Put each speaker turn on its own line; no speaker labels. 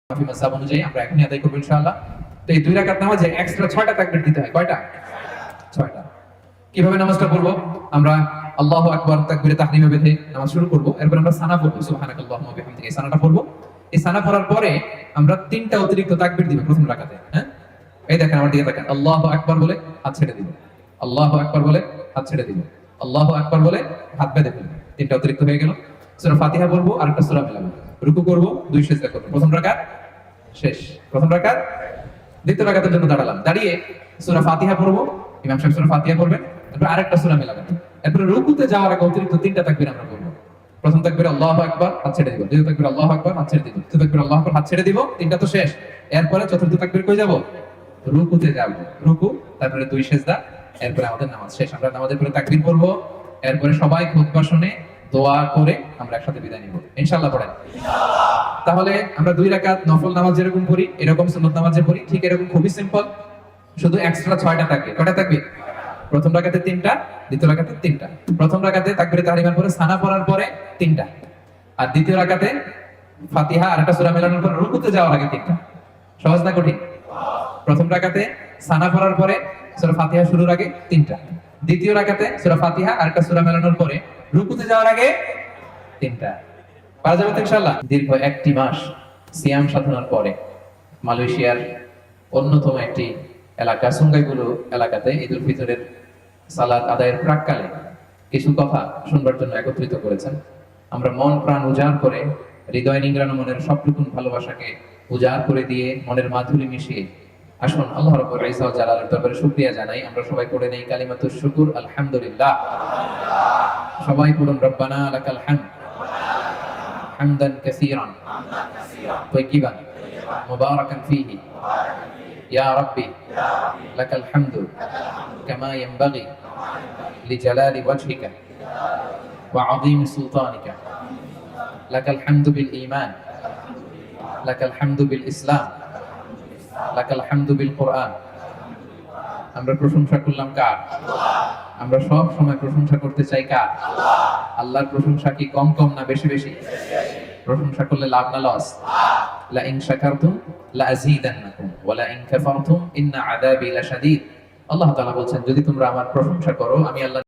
মাযহাব অনুযায়ী আমরা এখনই আদায় করব ইনশাআল্লাহ। তো এই 2 রাকাত নামাজে এক্সট্রা 6টা তাকবীর দিতে হয়। কয়টা? 6টা। কিভাবে নামাজটা পড়ব? আমরা আল্লাহু আকবার তাকবীরে তাহরিমে বেঁধে নামাজ শুরু করব। এরপর আমরা সানা পড়ব, সুবহানাকাল্লাহুম্মা ওয়া বিহামদিহি। এই সানাটা পড়ব। এই সানা পড়ার পরে আমরা 3টা অতিরিক্ত তাকবীর দিব প্রথম রাকাতে। হ্যাঁ? এই দেখেন আমার দিকে তাকান। আল্লাহু আকবার বলে হাত ছেড়ে দিব। আল্লাহু আকবার বলে হাত ছেড়ে দিব। আল্লাহু আকবার বলে হাত বেঁধে ফেলব। 3টা অতিরিক্ত হয়ে গেল। সূরা ফাতিহা পড়ব আর একটা সূরা মিলাবো। রুকু করব, 2 সিজদা করব। প্রথম রাকাত শেষ। প্রথম রাকাত। দ্বিতীয় রাকাতের জন্য দাঁড়ালাম। দাঁড়িয়ে সূরা ফাতিহা পড়ব, ইমাম সাহেব সূরা ফাতিহা পড়বেন, তারপর আরেকটা সূরা মিলাবেন। এরপর রুকুতে যাওয়ার আগে অতিরিক্ত 3টা তাকবীর আমরা পড়ব। প্রথম তাকবীর আল্লাহু আকবার, হাত ছেড়ে দিব। দ্বিতীয় তাকবীর আল্লাহু আকবার, হাত ছেড়ে দিব। তৃতীয় তাকবীর আল্লাহু আকবার, হাত ছেড়ে দিব। 3টা তো শেষ। এরপরে চতুর্থ তাকবীর কই যাব? রুকুতে যাব। রুকু, তারপরে 2 সিজদা, এরপরে আমাদের নামাজ শেষ। আমরা নামাজের পরে তাকবীর পড়ব, এরপরে সবাই খুতবা শুনে দোয়া করে আমরা একসাথে বিদায় নিব। ইনশাআল্লাহ পড়েন। তাহলে আমরা 2 রাকাত নফল নামাজ যেরকম পড়ি, এরকম সুন্নাত নামাজে পড়ি, ঠিক এরকম খুবই সিম্পল। শুধু এক্সট্রা 6টা তাকবীর। কয়টা তাকবীর? প্রথম রাকাতে 3টা, দ্বিতীয় রাকাতে 3টা। প্রথম রাকাতে তাকবীরে তাহরিমার পরে সানা পড়ার পরে 3টা। আর দ্বিতীয় রাকাতে ফাতিহা আর একটা সূরা মেলানোর পর রুকুতে যাওয়ার আগে 3টা। সহজ না কঠিন? প্রথম রাকাতে সানা পড়ার পরে সূরা ফাতিহা শুরুর আগে 3টা। দ্বিতীয় রাকাতে সূরা ফাতিহা আর একটা সূরা মেলানোর পরে রুকুতে যাওয়ার আগে 3টা। পারা যাবে তো ইনশাআল্লাহ। দীর্ঘ 1টি মাস সিয়াম সাধনার পরে মালয়েশিয়ার অন্যতম একটি এলাকা সুঙ্গাইগুলো এলাকাতে ঈদুল ফিতরের সালাত আদায়ের প্রাককালে কিছু কথা শুনবার জন্য একত্রিত করেছেন। আমরা মন প্রাণ উজাড় করে, হৃদয় নিংড়ানো মনের সবটুকুন ভালোবাসাকে উজাড় করে দিয়ে, মনের মাধুরী মিশিয়ে আসুন আল্লাহ রাব্বুল ইজ্জত ওয়াল জালালের দরবারে শুকরিয়া জানাই। আমরা সবাই পড়ে নেই কালিমাতুশ শুকর, আলহামদুলিল্লাহ। সবাই পড়ুন রব্বানা লাকাল হামদ হামদান কাসীরান তাইয়িবান মুবারাকান ফীহি ইয়া রাব্বি লাকাল হামদু কামা ইয়ানবাগি লিজালালি ওয়াজহিকা ওয়া আযীমি সুলতানিকা লাকাল হামদু বিল ঈমান লাকাল হামদু বিল ইসলাম লাকাল হামদু বিল কুরআন। আমরা প্রশংসা করলাম কার? আমরা সব সময় প্রশংসা করতে চাই কার? আল্লাহর প্রশংসা কি কম কম না বেশি বেশি? প্রশংসা করলে লাভ না লস? লা ইন শাকারতুম লা আযীদান্নাকুম ওয়া লা ইন কাফারতুম ইন্না আযাবি লাশাদীদ। আল্লাহ তাআলা বলেন যদি তোমরা আমার প্রশংসা করো আমি আল্লাহ